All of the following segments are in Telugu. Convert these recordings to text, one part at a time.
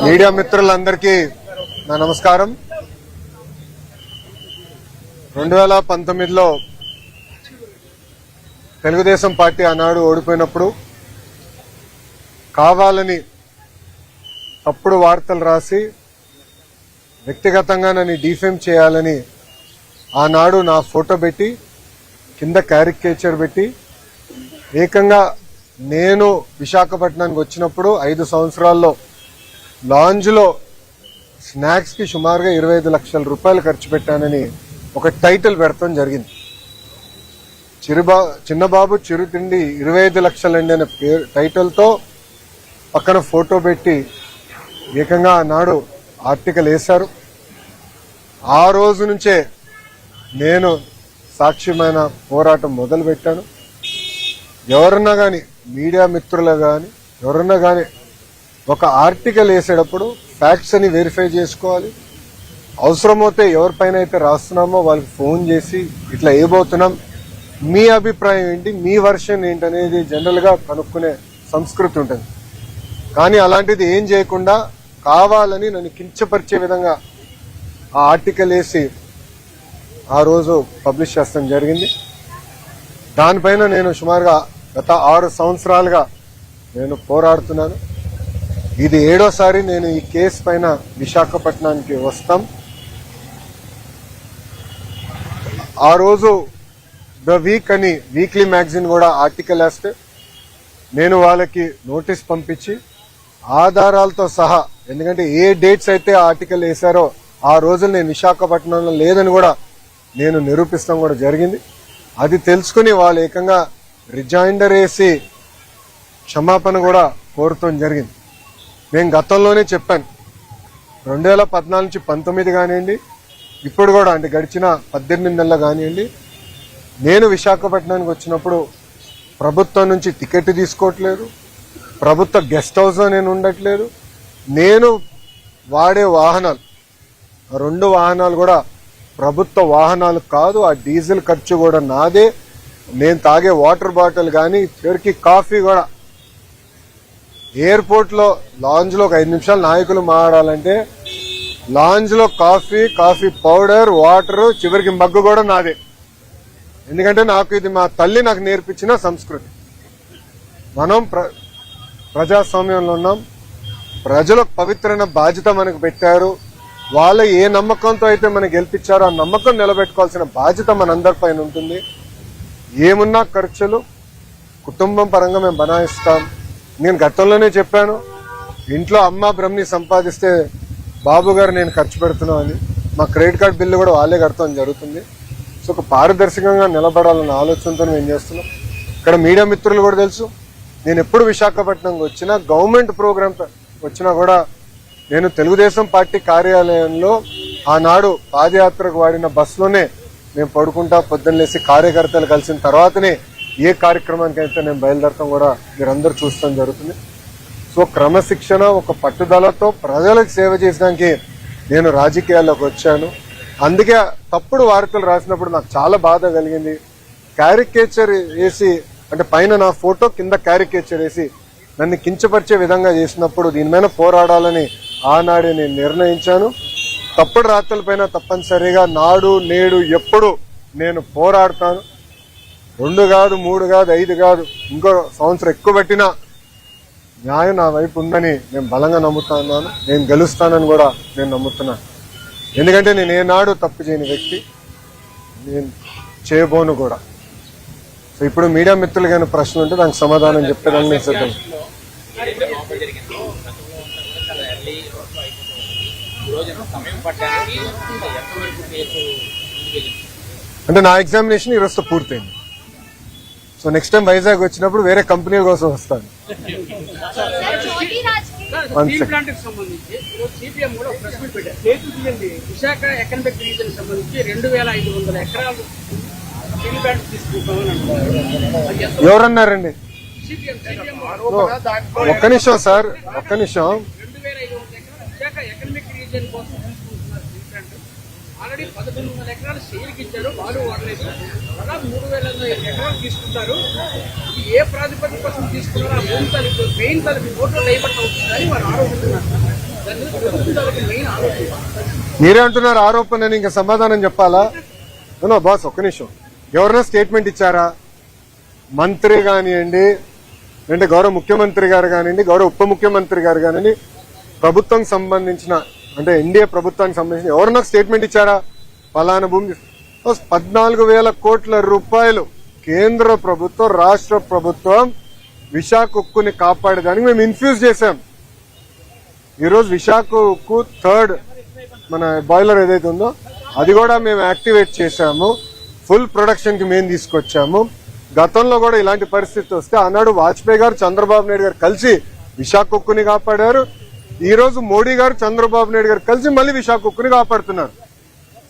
మీడియా మిత్రులందరికీ నా నమస్కారం. 2019లో తెలుగుదేశం పార్టీ ఆనాడు ఓడిపోయినప్పుడు కావాలని తప్పుడు వార్తలు రాసి వ్యక్తిగతంగా నన్ను డిఫేమ్ చేయాలని ఆనాడు నా ఫోటో పెట్టి కింద క్యారికేచర్ పెట్టి ఏకంగా నేను విశాఖపట్నానికి వచ్చినప్పుడు 5 సంవత్సరాల్లో లాంజ్లో స్నాక్స్ కి సుమారుగా 25 లక్షల రూపాయలు ఖర్చు పెట్టానని ఒక టైటిల్ పెడతాం జరిగింది. చిన్నబాబు చిరుతిండి 25 లక్షలండి అనే టైటిల్తో పక్కన ఫోటో పెట్టి ఏకంగా ఆనాడు ఆర్టికల్ వేశారు. ఆ రోజు నుంచే నేను సాక్ష్యమైన పోరాటం మొదలు పెట్టాను. ఎవరన్నా కానీ మీడియా మిత్రులు కానీ ఎవరన్నా కానీ ఒక ఆర్టికల్ వేసేటప్పుడు ఫ్యాక్ట్స్ అని వెరిఫై చేసుకోవాలి. అవసరమైతే ఎవరిపైన అయితే రాస్తున్నామో వాళ్ళకి ఫోన్ చేసి ఇట్లా ఏబోతున్నాం, మీ అభిప్రాయం ఏంటి, మీ వర్షన్ ఏంటి అనేది జనరల్ గా కనుక్కునే సంస్కృతి ఉంటుంది. కానీ అలాంటిది ఏం చేయకుండా కావాలని నన్ను కించపరిచే విధంగా ఆ ఆర్టికల్ వేసి ఆ రోజు పబ్లిష్ చేస్తాం జరిగింది. దానిపైన నేను సుమారుగా గత 6 సంవత్సరాలుగా నేను పోరాడుతున్నాను. ఇది 7వసారి నేను ఈ కేసు పైన విశాఖపట్నానికి వస్తాం. ఆ రోజు ద వీక్ అని వీక్లీ మ్యాగజైన్ కూడా ఆర్టికల్ వేస్తే నేను వాళ్ళకి నోటీస్ పంపించి ఆధారాలతో సహా, ఎందుకంటే ఏ డేట్స్ అయితే ఆర్టికల్ వేశారో ఆ రోజులు నేను విశాఖపట్నంలో లేదని కూడా నేను నిరూపిస్తాం కూడా జరిగింది. అది తెలుసుకుని వాళ్ళు ఏకంగా రిజైండర్ వేసి క్షమాపణ కూడా కోరుతాం జరిగింది. నేను గతంలోనే చెప్పాను, 2014 నుంచి 19 కానివ్వండి, ఇప్పుడు కూడా అంటే గడిచిన 18 నెలలు కానివ్వండి, నేను విశాఖపట్నానికి వచ్చినప్పుడు ప్రభుత్వం నుంచి టికెట్ తీసుకోవట్లేదు, ప్రభుత్వ గెస్ట్ హౌస్లో నేను ఉండట్లేదు. నేను వాడే వాహనాలు 2 వాహనాలు కూడా ప్రభుత్వ వాహనాలు కాదు. ఆ డీజిల్ ఖర్చు కూడా నాదే. నేను తాగే వాటర్ బాటిల్ కానీ చివరికి కాఫీ కూడా ఎయిర్పోర్ట్ లో లాంజ్ లో ఒక 5 నిమిషాలు నాయకులు మాట్లాడాలంటే లాంజ్ లో కాఫీ పౌడర్, వాటర్, చివరికి మగ్గు కూడా నాదే. ఎందుకంటే నాకు ఇది మా తల్లి నాకు నేర్పించిన సంస్కృతి. మనం ప్రజాస్వామ్యంలో ఉన్నాం. ప్రజలకు పవిత్రమైన బాధ్యత మనకు పెట్టారు. వాళ్ళ ఏ నమ్మకంతో అయితే మనకు గెలిపించారో ఆ నమ్మకం నిలబెట్టుకోవాల్సిన బాధ్యత మనందరిపైన ఉంటుంది. ఏమున్నా ఖర్చులు కుటుంబం పరంగా మేము బనాయిస్తాం. నేను గతంలోనే చెప్పాను, ఇంట్లో అమ్మ బ్రహ్మని సంపాదిస్తే బాబు గారు నేను ఖర్చు పెడుతున్నా అని. మా క్రెడిట్ కార్డు బిల్లు కూడా వాళ్ళే కడతాం జరుగుతుంది. సో ఒక పారదర్శకంగా నిలబడాలన్న ఆలోచనతో మేము చేస్తున్నాం. ఇక్కడ మీడియా మిత్రులు కూడా తెలుసు, నేను ఎప్పుడు విశాఖపట్నంకి వచ్చినా గవర్నమెంట్ ప్రోగ్రామ్ వచ్చినా కూడా నేను తెలుగుదేశం పార్టీ కార్యాలయంలో ఆనాడు పాదయాత్రకు వాడిన బస్సులోనే మేము పడుకుంటా పొద్దున్నేసి కార్యకర్తలు కలిసిన తర్వాతనే ఏ కార్యక్రమానికి అయితే నేను బయలుదేరతాం కూడా మీరందరూ చూస్తాం జరుగుతుంది. సో క్రమశిక్షణ, ఒక పట్టుదలతో ప్రజలకు సేవ చేయడానికి నేను రాజకీయాల్లోకి వచ్చాను. అందుకే తప్పుడు వార్తలు రాసినప్పుడు నాకు చాలా బాధ కలిగింది. క్యారికేచర్ వేసి, అంటే పైన నా ఫోటో కింద క్యారికేచర్ వేసి నన్ను కించపరిచే విధంగా చేసినప్పుడు దీని మీద పోరాడాలని ఆనాడే నేను నిర్ణయించాను. తప్పుడు రాతలపైన తప్పనిసరిగా నాడు నేడు ఎప్పుడు నేను పోరాడతాను. 2 కాదు, 3 కాదు, 5 కాదు, ఇంకో సంవత్సరం ఎక్కువ పెట్టినా న్యాయం నా వైపు ఉందని నేను బలంగా నమ్ముతున్నాను. నేను గెలుస్తానని కూడా నేను నమ్ముతున్నాను. ఎందుకంటే నేను ఏనాడు తప్పు చేయని వ్యక్తి, నేను చేయబోను కూడా. సో ఇప్పుడు మీడియా మిత్రులకి ఏమైనా ప్రశ్నలు ఉంటే దానికి సమాధానం చెప్పేదాన్ని నేను సిద్ధం. అంటే నా ఎగ్జామినేషన్ ఈరోజుతో పూర్తయింది. సో నెక్స్ట్ టైం వైజాగ్ వచ్చినప్పుడు వేరే కంపెనీల కోసం వస్తాను. విశాఖ ఎకనామిక్ రీజన్ సంబంధించి 2500 ఎకరాలు స్టీల్ ప్లాంట్ తీసుకుంటామని అంటున్నారు. ఎవరన్నారండి? ఒక్క నిమిషం సార్, ఒక్క నిమిషం. 2500 ఎకరాలు విశాఖ ఎకనామిక్ రీజన్ కోసం తీసుకుంటున్నారు స్టీల్ ప్లాంట్. ఆల్రెడీ 1800 ఎకరాలు సేల్కి ఇచ్చారు, వాళ్ళు వాడలేదు. అలా 3000 ఎకరాలు తీసుకుంటారు. ఇది ఏ ప్రాతిపదిక కోసం తీసుకున్నారో ఆ భూమి తలకి మెయిన్ తలకి ఓట్లు డైవర్ట్ అవుతుందని వారు ఆరోపిస్తున్నారు. దాని ప్రభుత్వం తలకి మెయిన్ ఆరోపణ. మీరే అంటున్నారు ఆరోపణ అని, ఇంకా సమాధానం చెప్పాలా? బాస్ ఒక్క నిమిషం, ఎవరైనా స్టేట్మెంట్ ఇచ్చారా? మంత్రి కానివ్వండి, అంటే గౌరవ ముఖ్యమంత్రి గారు కానివ్వండి, గౌరవ ఉప ముఖ్యమంత్రి గారు కానివ్వండి, ప్రభుత్వం సంబంధించిన అంటే ఎన్డీఏ ప్రభుత్వానికి సంబంధించిన ఎవరన్నా స్టేట్మెంట్ ఇచ్చారా? ఫలానా భూమి 14,000 కోట్ల రూపాయలు కేంద్ర ప్రభుత్వం, రాష్ట్ర ప్రభుత్వం విశాఖ ఉక్కుని కాపాడేదానికి మేము ఇన్ఫ్యూజ్ చేశాం. ఈరోజు విశాఖ ఉక్కు 3rd మన బాయిలర్ ఏదైతే ఉందో అది కూడా మేము యాక్టివేట్ చేశాము. ఫుల్ ప్రొడక్షన్ కి మేము తీసుకొచ్చాము. గతంలో కూడా ఇలాంటి పరిస్థితి వస్తే ఆనాడు వాజ్పేయి గారు, చంద్రబాబు నాయుడు గారు కలిసి విశాఖ ఉక్కుని కాపాడారు. ఈ రోజు మోడీ గారు, చంద్రబాబు నాయుడు గారు కలిసి మళ్ళీ విశాఖ ఉక్కుని కాపాడుతున్నారు.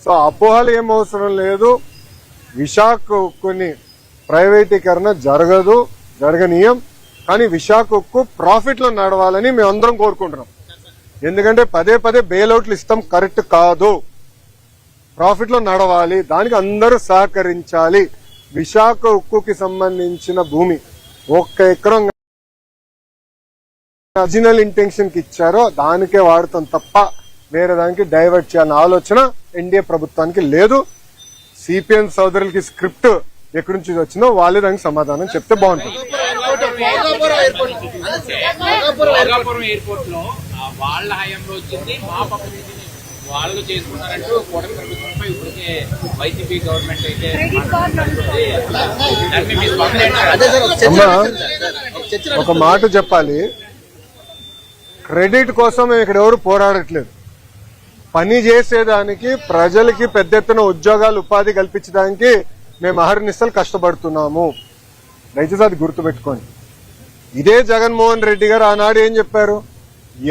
సో అపోహలు ఏం అవసరం లేదు. విశాఖ ఉక్కుని ప్రైవేటీకరణ జరగదు, జరగనీయం. కానీ విశాఖ ఉక్కు ప్రాఫిట్ లో నడవాలని మేము అందరం కోరుకుంటున్నాం. ఎందుకంటే పదే పదే బెయిల్అవుట్లు ఇస్తాం కరెక్ట్ కాదు. ప్రాఫిట్ లో నడవాలి, దానికి అందరూ సహకరించాలి. విశాఖ ఉక్కుకి సంబంధించిన భూమి 1 ఎకరం ఒరిజినల్ ఇంటెన్షన్ కి ఇచ్చారో దానికే వాడతాం తప్ప వేరే దానికి డైవర్ట్ చేయాలన్న ఆలోచన ఎన్డీఏ ప్రభుత్వానికి లేదు. సిపిఎం సోదరులకి స్క్రిప్ట్ ఎక్కడి నుంచి వచ్చిందో వాళ్ళే దానికి సమాధానం చెప్తే బాగుంటుంది. ఎయిర్పోర్ట్ లో వాళ్ళ హయాంలో వచ్చింది, మా పక్క వాళ్ళు చేసుకున్నారంటూ కూటమి ప్రభుత్వంపై ఇప్పటికే వైసీపీ గవర్నమెంట్ అయితే అమ్మా ఒక మాట చెప్పాలి, క్రెడిట్ కోసం మేము ఇక్కడ ఎవరు పోరాడట్లేదు. పని చేసేదానికి, ప్రజలకి పెద్ద ఎత్తున ఉద్యోగాలు, ఉపాధి కల్పించడానికి మేము అహర్నిశలు కష్టపడుతున్నాము. దయచేసి అది గుర్తుపెట్టుకోండి. ఇదే జగన్మోహన్ రెడ్డి గారు ఆనాడు ఏం చెప్పారు?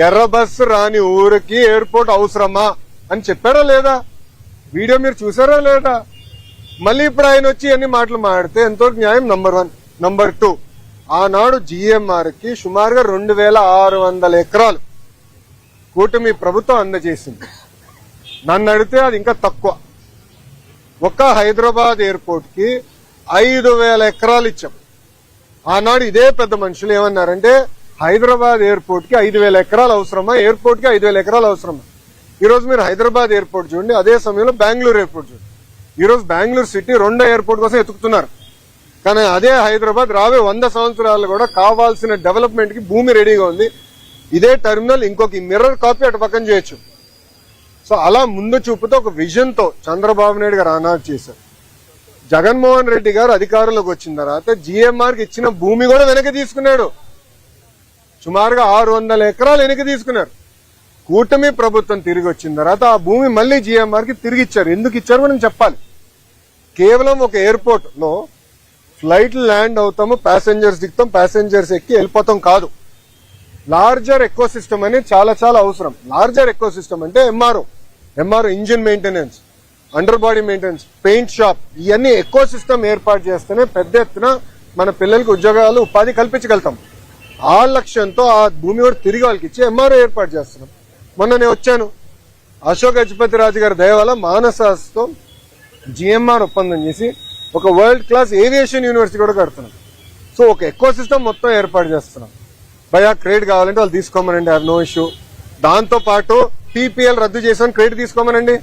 ఎర్ర బస్సు రాని ఊరికి ఎయిర్పోర్ట్ అవసరమా అని చెప్పారా లేదా? వీడియో మీరు చూసారా లేదా? మళ్ళీ ఇప్పుడు ఆయన వచ్చి అన్ని మాటలు మాడితే ఎంతవరకు న్యాయం? నంబర్ 1. నంబర్ 2, ఆనాడు జిఎంఆర్ కి సుమారుగా 2,600 ఎకరాలు కూటమి ప్రభుత్వం అందజేసింది. నన్ను అడిగితే అది ఇంకా తక్కువ. ఒక్క హైదరాబాద్ ఎయిర్పోర్ట్ కి 5,000 ఎకరాలు ఇచ్చాం. ఆనాడు ఇదే పెద్ద మనుషులు ఏమన్నారంటే హైదరాబాద్ ఎయిర్పోర్ట్ కి 5,000 ఎకరాలు అవసరమా, ఎయిర్పోర్ట్ కి 5,000 ఎకరాలు అవసరమా? ఈ రోజు మీరు హైదరాబాద్ ఎయిర్పోర్ట్ చూడండి, అదే సమయంలో బెంగళూరు ఎయిర్పోర్ట్ చూడండి. ఈ రోజు బెంగళూరు సిటీ 2వ ఎయిర్పోర్ట్ కోసం ఎతుకుతున్నారు. కానీ అదే హైదరాబాద్ రాబోయే 100 సంవత్సరాలు కూడా కావాల్సిన డెవలప్మెంట్ కి భూమి రెడీగా ఉంది. ఇదే టెర్మినల్ ఇంకొక మిర్రర్ కాపీ అటు పక్కన చేయొచ్చు. సో అలా ముందు చూపుతో ఒక విజన్ తో చంద్రబాబు నాయుడు గారు ఆనాడు చేశారు. జగన్మోహన్ రెడ్డి గారు అధికారంలోకి వచ్చిన తర్వాత జిఎంఆర్ కి ఇచ్చిన భూమి కూడా వెనక్కి తీసుకున్నాడు. సుమారుగా 600 ఎకరాలు వెనక్కి తీసుకున్నారు. కూటమి ప్రభుత్వం తిరిగి వచ్చిన తర్వాత ఆ భూమి మళ్లీ జిఎంఆర్ కి తిరిగి ఇచ్చారు. ఎందుకు ఇచ్చారు మనం చెప్పాలి. కేవలం ఒక ఎయిర్పోర్ట్ లో ఫ్లైట్ ల్యాండ్ అవుతాము, ప్యాసింజర్స్ దిగుతాం, ప్యాసింజర్స్ ఎక్కి వెళ్ళిపోతాం కాదు. లార్జర్ ఎకో సిస్టమ్ అనేది చాలా చాలా అవసరం. లార్జర్ ఎకో సిస్టమ్ అంటే MRO engine maintenance, under body maintenance, paint shop, ఇవన్నీ ఎకో సిస్టమ్ ఏర్పాటు చేస్తేనే పెద్ద ఎత్తున మన పిల్లలకి ఉద్యోగాలు, ఉపాధి కల్పించగలుగుతాం. ఆ లక్ష్యంతో ఆ భూమి కూడా తిరిగి వాళ్ళకి ఇచ్చి ఎంఆర్ఓ ఏర్పాటు చేస్తున్నాం. మొన్న నేను వచ్చాను, అశోక్ గజపతి రాజు గారి దయ వల్ల మానసాస్తో జిఎంఆర్ ఒప్పందం చేసి ఒక వరల్డ్ క్లాస్ ఏవియేషన్ యూనివర్సిటీ కూడా కడుతున్నాం. సో ఒక ఎకో సిస్టమ్ మొత్తం ఏర్పాటు చేస్తున్నాం. భయా క్రెడిట్ కావాలంటే వాళ్ళు తీసుకోమనండి, హ్యావ్ నో ఇష్యూ. దాంతో పాటు పీపీఎల్ రద్దు చేసామని క్రెడిట్ తీసుకోమనండి.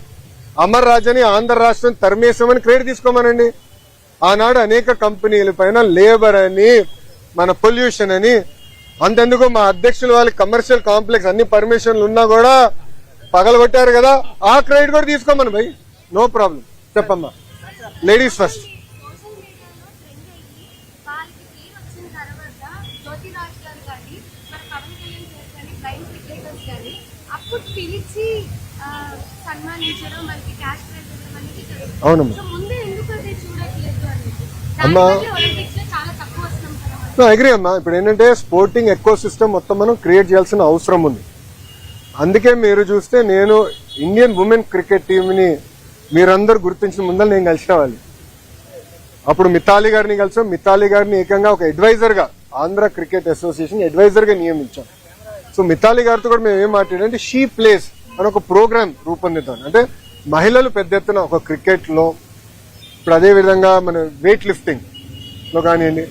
అమర్ రాజని ఆంధ్ర రాష్ట్రం తరిమేసామని క్రెడిట్ తీసుకోమనండి. ఆనాడు అనేక కంపెనీల పైన లేబర్ అని, మన పొల్యూషన్ అని, అంతెందుకు మా అధ్యక్షులు వాళ్ళకి కమర్షియల్ కాంప్లెక్స్ అన్ని పర్మిషన్లు ఉన్నా కూడా పగలగొట్టారు కదా, ఆ క్రెడిట్ కూడా తీసుకోమని భయ్, నో ప్రాబ్లం. చెప్పమ్మా, లేడీస్ ఫస్ట్. అవునమ్మా, అమ్మా అగ్రీ అమ్మా. ఇప్పుడు ఏంటంటే స్పోర్టింగ్ ఎకో సిస్టమ్ మొత్తం మనం క్రియేట్ చేయాల్సిన అవసరం ఉంది. అందుకే మీరు చూస్తే నేను ఇండియన్ ఉమెన్ క్రికెట్ టీమ్ ని మీరందరూ గుర్తించిన ముందర నేను కలిసిన వాళ్ళు. అప్పుడు మితాలి గారిని కలిసాం. మితాలి గారిని ఏకంగా ఒక అడ్వైజర్ గా ఆంధ్ర క్రికెట్ అసోసియేషన్ అడ్వైజర్ గా నియమించాం. సో మితాలి గారితో కూడా మేము ఏం మాట్లాడామంటే షీ ప్లేస్ అని ఒక ప్రోగ్రామ్ రూపొందిద్దాం. అంటే మహిళలు పెద్ద ఎత్తున ఒక క్రికెట్లో, ఇప్పుడు అదే విధంగా మన వెయిట్ లిఫ్టింగ్ లో కానివ్వండి,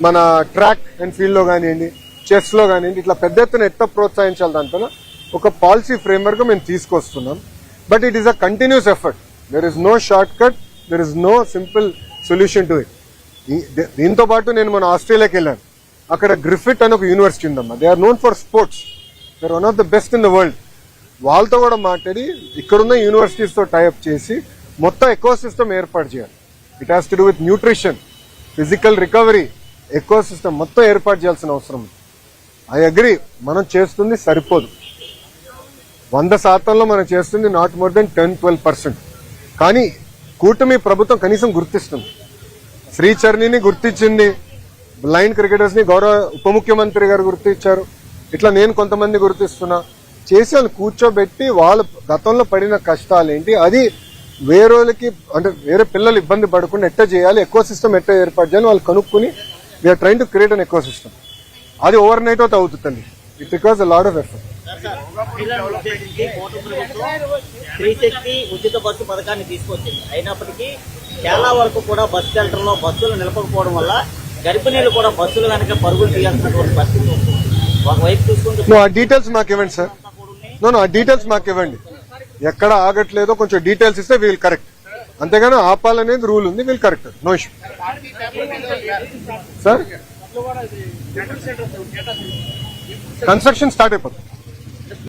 మన ట్రాక్ అండ్ ఫీల్డ్ లో కానివ్వండి, చెస్ లో కానివ్వండి, ఇట్లా పెద్ద ఎత్తున ఎట్లా ప్రోత్సహించాలి దాంట్లో ఒక పాలసీ ఫ్రేమ్వర్క్ మేము తీసుకొస్తున్నాం. But it is a continuous effort. There is no short cut, there is no simple solution to it. దీంతో పాటు నేను మన ఆస్ట్రేలియాకి వెళ్ళాను. అక్కడ గ్రిఫిట్ అని ఒక యూనివర్సిటీ ఉందమ్మా. They are known for sports, they are one of the best in the world. వాళ్ళతో కూడా మాట్లాడి ఇక్కడున్న యూనివర్సిటీస్ తో టైఅప్ చేసి మొత్తం ఎకో సిస్టమ్ ఏర్పాటు చేయాలి. It has to do with nutrition, physical recovery, eco system మొత్తం ఏర్పాటు చేయాల్సిన అవసరం ఉంది. ఐ అగ్రీ, మనం చేస్తుంది సరిపోదు. 100% మనం చేస్తుంది నాట్ మోర్ దెన్ 10-12%. కానీ కూటమి ప్రభుత్వం కనీసం గుర్తిస్తుంది. శ్రీచరణిని గుర్తించింది, బ్లైండ్ క్రికెటర్స్ ని గౌరవ ఉప ముఖ్యమంత్రి గారు గుర్తించారు. ఇట్లా నేను కొంతమంది గుర్తిస్తున్నా. చేసి వాళ్ళు కూర్చోబెట్టి వాళ్ళ గతంలో పడిన కష్టాలు ఏంటి, అది వేరేకి అంటే వేరే పిల్లలు ఇబ్బంది పడకుండా ఎట్లా చేయాలి, ఎకో సిస్టమ్ ఎట్లా ఏర్పాటు చేయాలి వాళ్ళు కనుక్కుని we are trying to create an ecosystem. అది ఓవర్ నైట్ అవుట్ అవుతుంది. It requires a lot of effort. Stree Shakti ఉచిత బస్సు పథకాన్ని తీసుకొచ్చింది. అయినప్పటికీ చాలా వరకు కూడా బస్సు సెంటర్లో బస్సులు నిలపకపోవడం వల్ల గర్భిణీలు కూడా బస్సులు వెనక పరుగులు తీయాల్సినటువంటి పరిస్థితి వస్తుంది. ఒకవైపు చూసుకుంటే ఆ డీటెయిల్స్ మాకు ఇవ్వండి సార్. ఆ డీటెయిల్స్ మాకు ఇవ్వండి. ఎక్కడ ఆగట్లేదో కొంచెం డీటెయిల్స్ ఇస్తే వీల్ కరెక్ట్. అంతేగాని ఆపాలనేది రూల్ ఉంది, we'll correct. No issue sir. Construction start అయిపోతుంది.